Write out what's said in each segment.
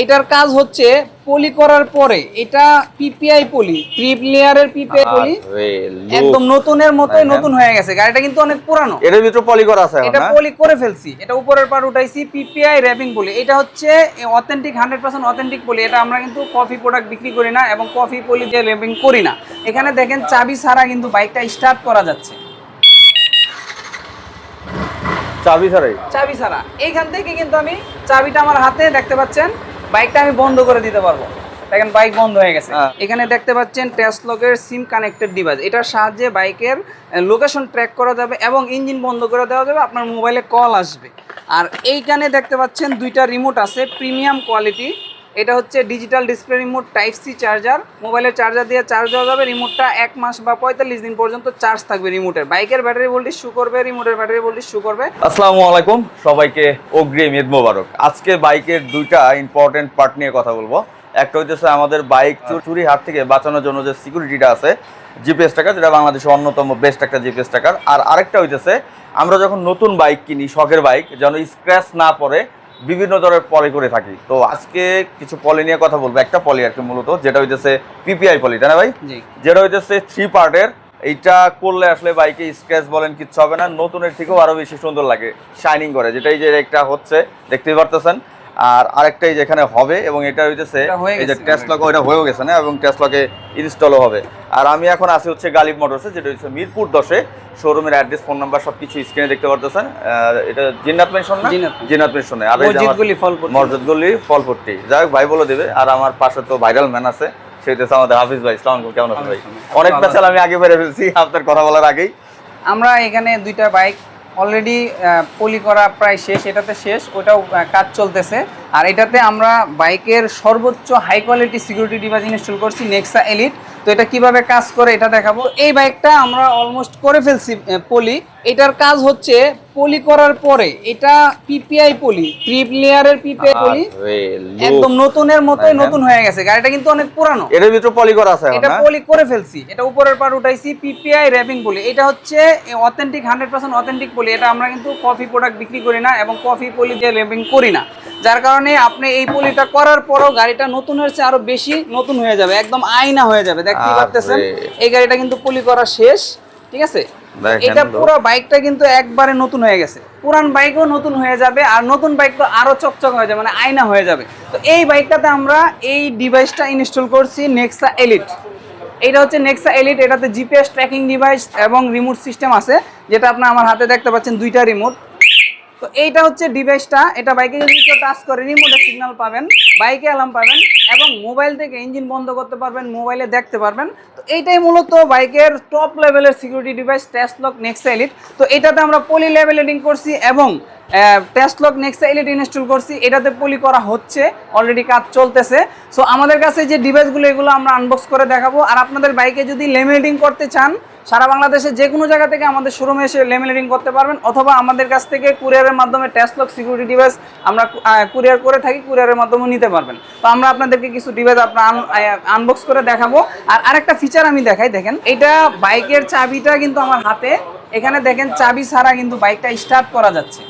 এটার কাজ হচ্ছে পলি করার পরে এটা পিপিআই পলি, ট্রিপ লেয়ারের পিপিআই পলি একদম নতুনের মতোই নতুন হয়ে গেছে। গাড়িটা কিন্তু অনেক পুরানো। এর ভিতরে পলি করা আছে, এটা পলি করে ফেলছি, এটা উপরের পার উঠাইছি পিপিআই র‍্যাপিং পলি। এটা হচ্ছে অথেন্টিক 100% অথেন্টিক পলি। এটা আমরা কিন্তু কফি প্রোডাক্ট বিক্রি করি না এবং কফি পলি দিয়ে র‍্যাপিং করি না। এখানে দেখেন চাবি ছাড়া কিন্তু বাইকটা স্টার্ট করা যাচ্ছে, চাবি ছাড়াই, চাবি ছাড়া। এইখান থেকে কিন্তু আমি চাবিটা আমার হাতে দেখতে পাচ্ছেন, বাইকটা আমি বন্ধ করে দিতে পারবো। দেখেন বাইক বন্ধ হয়ে গেছে। এখানে দেখতে পাচ্ছেন টেসলকের সিম কানেক্টেড ডিভাইস। এটার সাহায্যে বাইকের লোকেশন ট্র্যাক করা যাবে এবং ইঞ্জিন বন্ধ করে দেওয়া যাবে, আপনার মোবাইলে কল আসবে। আর এইখানে দেখতে পাচ্ছেন দুইটা রিমোট আছে প্রিমিয়াম কোয়ালিটি। এটা হচ্ছে digital display remote, type C charger, মোবাইলের চার্জার দিয়ে চার্জ দেওয়া যাবে। রিমোটটা 1 মাস বা 45 দিন পর্যন্ত চার্জ থাকবে রিমোটের। বাইকের ব্যাটারি ভোল্টেজ শো করবে, রিমোটের ব্যাটারি ভোল্টেজ শো করবে। আসসালামু আলাইকুম, সবাইকে অগ্রিম ঈদ মোবারক। আজকে বাইকের দুইটা ইম্পর্টেন্ট পার্ট নিয়ে কথা বলবো। একটা হচ্ছে আমাদের বাইক চুরি হাত থেকে বাঁচানোর জন্য যে সিকিউরিটিটা আছে, জিপিএস ট্র্যাকার, যেটা বাংলাদেশের অন্যতম বেস্ট একটা জিপিএস ট্র্যাকার। আর আরেকটা হইতেছে আমরা যখন নতুন বাইক কিনি, শখের বাইক, যেন স্ক্র্যাচ না পড়ে বিভিন্ন ধরনের পলি করে থাকি। তো আজকে কিছু পলি নিয়ে কথা বলবো। একটা পলি আর কি মূলত, যেটা হইতেছে পিপিআই পলি, তাই না ভাই? যেটা হইতেছে 3 পার্টের। এইটা করলে আসলে বাইকে স্ক্র্যাচ বলেন কিচ্ছু হবে না, নতুনের থেকেও আরো বেশি সুন্দর লাগে, শাইনিং করে। যেটা এই যে একটা হচ্ছে দেখতেই পারতেছেন, আর আরেকটাই যেখানে হবে, এবং এটা হইতেছে এই যে টেসলা, ওইটা হয়েও গেছে না, এবং টেসলাকে ইনস্টলও হবে। আর আমি এখন আসি হচ্ছে গালিব মোটরসে, যেটা হচ্ছে মিরপুর 10-এ। শোরুমের অ্যাড্রেস, ফোন নাম্বার সবকিছু স্ক্রিনে দেখতে পারতেছেন। এটা জিন্নাত মেনশন না? জিন্নাত মেনশনে। আর মসজিদগুলি ফলপট্টি, যাই হোক ভাই বলে দেবে। আর আমার পাশে তো ভাইরাল ম্যান আছে, সেটা হচ্ছে আমাদের হাফিজ ভাই। আসসালামু আলাইকুম, কেমন আছেন ভাই? অনেক পেছাল আমি আগে বেড়ে ফেলছি আপনার কথা বলার আগেই। আমরা এখানে দুইটা বাইক অলরেডি পলি করা প্রায় শেষ, এটাতে শেষ, ওটাও কাজ চলতেছে। আর এটাতে আমরা বাইকের সর্বোচ্চ high quality security device install করছি, নেক্সা এলিট। তো এটা কিভাবে কাজ করে এটা দেখাবো। এই বাইকটা আমরা অলমোস্ট করে ফেলছি পলি। এটার কাজ হচ্ছে পলি করার পরে এটা পিপিআই পলি, ট্রিপ লেয়ারের পিপিআই পলি একদম নতুনের মতোই নতুন হয়ে গেছে। গাড়িটা কিন্তু অনেক পুরানো। এর ভিতরে পলি করা আছে, এটা পলি করে ফেলছি, এটা উপরের পার উঠাইছি পিপিআই র‍্যাপিং পলি। এটা হচ্ছে অথেন্টিক 100% অথেন্টিক পলি। এটা আমরা কিন্তু কফি প্রোডাক্ট বিক্রি করি না এবং কফি পলি দিয়ে র‍্যাপিং করি না। যার কারণে আপনি এই পলিটা করার পরও গাড়িটা নতুনের চেয়ে আরো বেশি নতুন হয়ে যাবে, একদম আয়না হয়ে যাবে। দেখতেই পাচ্ছেন এই গাড়িটা কিন্তু পলি করা শেষ, ঠিক আছে? এটা পুরো বাইকটা কিন্তু একবারে নতুন হয়ে গেছে। পুরান বাইকও নতুন হয়ে যাবে, আর নতুন বাইক তো আরো চকচক হয়ে যাবে, মানে আয়না হয়ে যাবে। তো এই বাইকটাতে আমরা এই ডিভাইসটা ইনস্টল করছি, নেক্সা এলিট। এটা হচ্ছে নেক্সা এলিট। এটাতে জিপিএস ট্র্যাকিং ডিভাইস এবং রিমোট সিস্টেম আছে, যেটা আপনি আমার হাতে দেখতে পাচ্ছেন, দুইটা রিমোট। তো এইটা হচ্ছে ডিভাইসটা। এটা বাইকে যদি কেউ টাচ করে রিমোটে সিগন্যাল পাবেন, বাইকে অ্যালার্ম পাবেন এবং মোবাইল থেকে ইঞ্জিন বন্ধ করতে পারবেন, মোবাইলে দেখতে পারবেন। তো এইটাই মূলত বাইকের টপ লেভেলের সিকিউরিটি ডিভাইস, টেসলক নেক্সা এলিট। তো এটাতে আমরা পলি লেভেলিং করছি এবং টেসলক নেক্সা এলিট ইনস্টল করছি। এটাতে পলি করা হচ্ছে, অলরেডি কাজ চলতেছে। সো আমাদের কাছে যে ডিভাইসগুলো, এগুলো আমরা আনবক্স করে দেখাবো। আর আপনাদের বাইকে যদি লেমিনেটিং করতে চান, সারা বাংলাদেশে যে কোনো জায়গা থেকে আমাদের শোরুমে এসে লেমিনেটিং করতে পারবেন, অথবা আমাদের কাছ থেকে কুরিয়ারের মাধ্যমে টেসলক সিকিউরিটি ডিভাইস আমরা কুরিয়ার করে থাকি, কুরিয়ারের মাধ্যমে নিতে পারবেন। তো আমরা আপনাদেরকে কিছু ডিভাইস আপনার আনবক্স করে দেখাবো। আর আরেকটা ফিচার আমি দেখাই, দেখেন এটা বাইকের চাবিটা কিন্তু আমার হাতে। এখানে দেখেন চাবি ছাড়া কিন্তু বাইকটা স্টার্ট করা যাচ্ছে,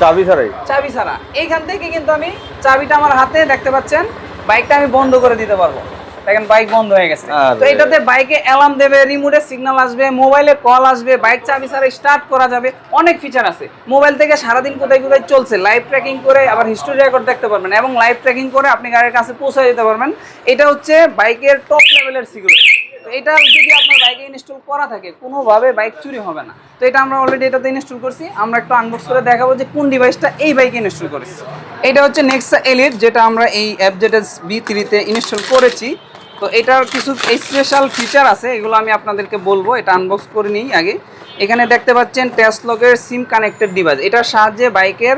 চাবি ছাড়াই, চাবি ছাড়া। এইখান থেকে কিন্তু আমি চাবিটা আমার হাতে দেখতে পাচ্ছেন, বাইকটা আমি বন্ধ করে দিতে পারবো। দেখেন বাইক বন্ধ হয়ে গেছে। তো এটাতে বাইকে অ্যালার্ম দেবে, রিমোটে সিগন্যাল আসবে, মোবাইলে কল আসবে, বাইক চাবি ছাড়া স্টার্ট করা যাবে। অনেক ফিচার আছে। মোবাইল থেকে সারাদিন কোথায় কোথায় চলছে লাইভ ট্র্যাকিং করে, আবার হিস্টোরি রেকর্ড দেখতে পারবেন এবং লাইভ ট্র্যাকিং করে আপনি গাড়ির কাছে পৌঁছে যেতে পারবেন। এটা হচ্ছে বাইকের টপ লেভেলের সিকিউরিটি। তো এটা যদি আপনার বাইকে ইনস্টল করা থাকে, কোনোভাবে বাইক চুরি হবে না। তো এটা আমরা অলরেডি এটাতে ইনস্টল করছি। আমরা একটু আনবক্স করে দেখাবো যে কোন ডিভাইসটা এই বাইকে ইনস্টল করেছি। এটা হচ্ছে নেক্সা এলিট, যেটা আমরা এই FZS B3-তে ইনস্টল করেছি। তো এটার কিছু স্পেশাল ফিচার আছে, এগুলো আমি আপনাদেরকে বলবো। এটা আনবক্স করে নিই আগে। এখানে দেখতে পাচ্ছেন টেসলকের সিম কানেক্টেড ডিভাইস। এটার সাহায্যে বাইকের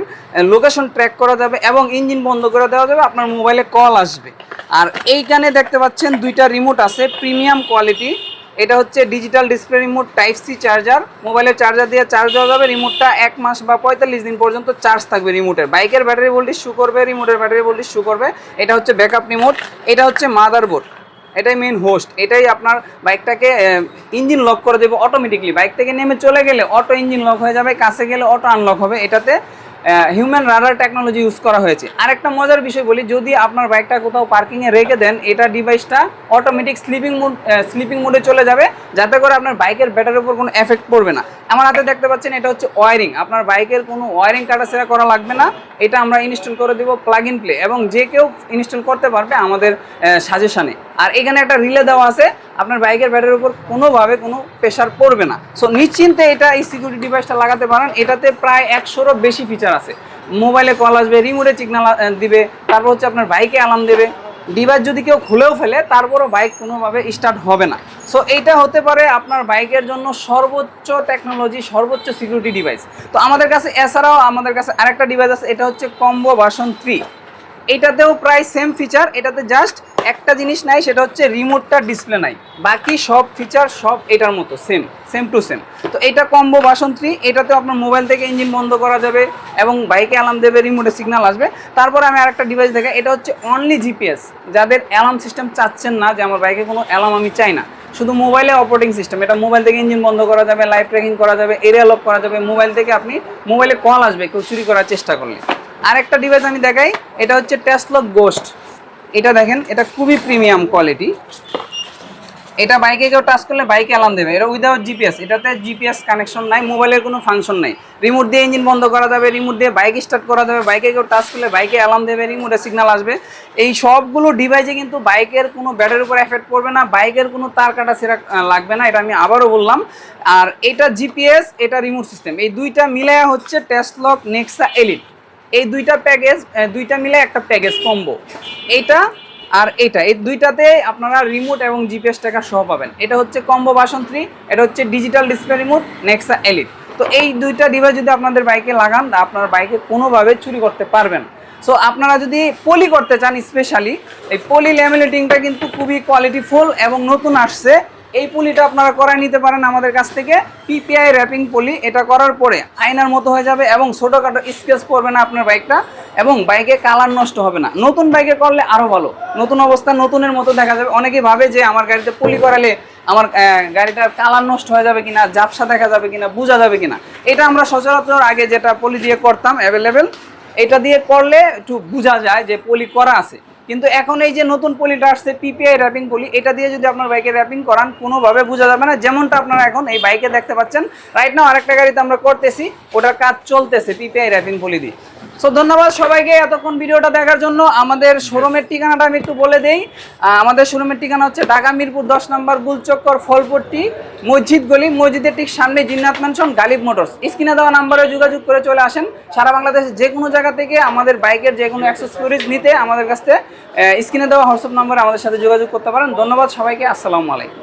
লোকেশন ট্র্যাক করা যাবে এবং ইঞ্জিন বন্ধ করে দেওয়া যাবে, আপনার মোবাইলে কল আসবে। আর এইখানে দেখতে পাচ্ছেন দুইটা রিমোট আছে প্রিমিয়াম কোয়ালিটি। এটা হচ্ছে digital display remote, type C charger, মোবাইলের চার্জার দিয়ে চার্জ দেওয়া যাবে। রিমোটটা 1 মাস বা 45 দিন পর্যন্ত চার্জ থাকবে রিমোটের। বাইকের ব্যাটারি ভোল্টেজ শো করবে, রিমোটের ব্যাটারি ভোল্টেজ শো করবে। এটা হচ্ছে ব্যাকআপ রিমোট। এটা হচ্ছে মাদারবোর্ড, এটাই মেইন হোস্ট। এটাই আপনার বাইকটাকে ইঞ্জিন লক করে দেবে অটোমেটিকলি। বাইক থেকে নেমে চলে গেলে অটো ইঞ্জিন লক হয়ে যাবে, কাছে গেলে অটো আনলক হবে। এটাতে হিউম্যান রাডার টেকনোলজি ইউজ করা হয়েছে। আরেকটা মজার বিষয় বলি, যদি আপনার বাইকটা কোথাও পার্কিংয়ে রেখে দেন, এটা ডিভাইসটা অটোমেটিক স্লিপিং মোডে চলে যাবে, যাতে করে আপনার বাইকের ব্যাটারির উপর কোনো এফেক্ট পড়বে না। আমার হাতে দেখতে পাচ্ছেন এটা হচ্ছে ওয়ারিং, আপনার বাইকের কোনো ওয়ারিং কাটাছেড়া করা লাগবে না, এটা আমরা ইনস্টল করে দেবো প্লাগ ইন প্লে, এবং যে কেউ ইনস্টল করতে পারবে আমাদের সাজেশনে। আর এখানে একটা রিলে দেওয়া আছে, আপনার বাইকের ব্যাটারির উপর কোনোভাবে কোনো প্রেশার পড়বে না। সো নিশ্চিন্তে এটা এই সিকিউরিটি ডিভাইসটা লাগাতে পারেন। এটাতে প্রায় 100-এরও বেশি ফিচার আছে। মোবাইলে কল আসবে, রিমোটে সিগন্যাল দিবে, তারপর হচ্ছে আপনার বাইকে অ্যালার্ম দেবে। ডিভাইস যদি কেউ খুলেও ফেলে তারপরও বাইক কোনোভাবে স্টার্ট হবে না। সো এইটা হতে পারে আপনার বাইকের জন্য সর্বোচ্চ টেকনোলজি, সর্বোচ্চ সিকিউরিটি ডিভাইস। তো আমাদের কাছে এছাড়াও আমাদের কাছে আরেকটা ডিভাইস আছে, এটা হচ্ছে কম্বো ভার্সন 3। এটাতেও প্রায় সেম ফিচার, এটাতে জাস্ট একটা জিনিস নাই, সেটা হচ্ছে রিমোটটা ডিসপ্লে নাই, বাকি সব ফিচার সব এটার মতো সেম টু সেম। তো এটা কম্বো ভার্সন 3, এটাতেও আপনার মোবাইল থেকে ইঞ্জিন বন্ধ করা যাবে এবং বাইকে অ্যালার্ম দেবে, রিমোটে সিগন্যাল আসবে। তারপরে আমি আরেকটা ডিভাইস দেখাই, এটা হচ্ছে অনলি জিপিএস, যাদের অ্যালার্ম সিস্টেম চাচ্ছেন না, যে আমার বাইকে কোনো অ্যালার্ম আমি চাই না, শুধু মোবাইলে অপারেটিং সিস্টেম। এটা মোবাইল থেকে ইঞ্জিন বন্ধ করা যাবে, লাইভ ট্র্যাকিং করা যাবে, এরিয়া লক করা যাবে, মোবাইল থেকে আপনি মোবাইলে কল আসবে কেউ চুরি করার চেষ্টা করলে। আরেকটা ডিভাইস আমি দেখাই, এটা হচ্ছে টেসলক গোস্ট। এটা দেখেন, এটা খুবই প্রিমিয়াম কোয়ালিটি। এটা বাইকে কেউ টাচ করলে বাইকে অ্যালার্ম দেবে, এটা উইদাউট জিপিএস, এটাতে জিপিএস কানেকশন নাই, মোবাইলের কোনো ফাংশন নাই। রিমোট দিয়ে ইঞ্জিন বন্ধ করা যাবে, রিমোট দিয়ে বাইক স্টার্ট করা যাবে, বাইকে কেউ টাচ করলে বাইকে অ্যালার্ম দেবে, রিমোটে সিগন্যাল আসবে। এই সবগুলো ডিভাইসে কিন্তু বাইকের কোনো ব্যাটারির উপর এফেক্ট পড়বে না, বাইকের কোনো তার কাটা ছেঁড়া লাগবে না, এটা আমি আবারও বললাম। আর এটা জিপিএস, এটা রিমোট সিস্টেম, এই দুইটা মিলে হচ্ছে টেসলক নেক্সা এলিট। এই দুইটা প্যাকেজ, দুইটা মিলে একটা প্যাকেজ কম্বো। এইটা আর এটা, এই দুইটাতে আপনারা রিমোট এবং জিপিএস ট্র্যাকার সহ পাবেন। এটা হচ্ছে কম্বো ভার্সন 3, এটা হচ্ছে digital display remote Nexa elite. তো এই দুইটা ডিভাইস যদি আপনাদের বাইকে লাগান, আপনার বাইকে কোনোভাবে চুরি করতে পারবেন। সো আপনারা যদি পলি করতে চান, স্পেশালি এই পলি ল্যামিনেটিংটা কিন্তু খুবই কোয়ালিটিফুল এবং নতুন আসছে। এই পলিটা আপনারা করায় নিতে পারেন আমাদের কাছ থেকে, পিপিআই র্যাপিং পলি। এটা করার পরে আয়নার মতো হয়ে যাবে এবং ছোটোখাটো স্কেচ পড়বে না আপনার বাইকটা, এবং বাইকে কালার নষ্ট হবে না। নতুন বাইকে করলে আরও ভালো, নতুন অবস্থা নতুনের মতো দেখা যাবে। অনেকেই ভাবে যে আমার গাড়িতে পলি করালে আমার গাড়িটার কালার নষ্ট হয়ে যাবে কিনা, ঝাপসা দেখা যাবে কিনা, বোঝা যাবে কিনা। এটা আমরা সচরাচর আগে যেটা পলি দিয়ে করতাম অ্যাভেলেবেল, এটা দিয়ে করলে একটু বোঝা যায় যে পলি করা আছে। কিন্তু এখন এই যে নতুন পলিটা আসছে পিপিআই র্যাপিং পলি, এটা দিয়ে যদি আপনার বাইকে র্যাপিং করান কোনোভাবে বোঝা যাবে না, যেমনটা আপনারা এখন এই বাইকে দেখতে পাচ্ছেন। রাইট নাও আরেকটা গাড়িতে আমরা করতেছি, ওটার কাজ চলতেছে পিপিআই র্যাপিং পলি দিয়ে। সো ধন্যবাদ সবাইকে এতক্ষণ ভিডিওটা দেখার জন্য। আমাদের শোরুমের ঠিকানাটা আমি একটু বলে দেই। আমাদের শোরুমের ঠিকানা হচ্ছে ঢাকা মিরপুর 10 নম্বর গুলচক্কর ফলপট্টি মসজিদ গলি, মসজিদের ঠিক সামনে জিন্নাত ম্যানশন, গালিব মোটরস। স্ক্রিনে দেওয়া নাম্বারে যোগাযোগ করে চলে আসেন। সারা বাংলাদেশের যে কোনো জায়গা থেকে আমাদের বাইকের যে কোনো অ্যাক্সেসরিজ নিতে আমাদের কাছ থেকে স্ক্রিনে দেওয়া হোয়াটসঅ্যাপ নাম্বারে আমাদের সাথে যোগাযোগ করতে পারেন। ধন্যবাদ সবাইকে, আসসালামু আলাইকুম।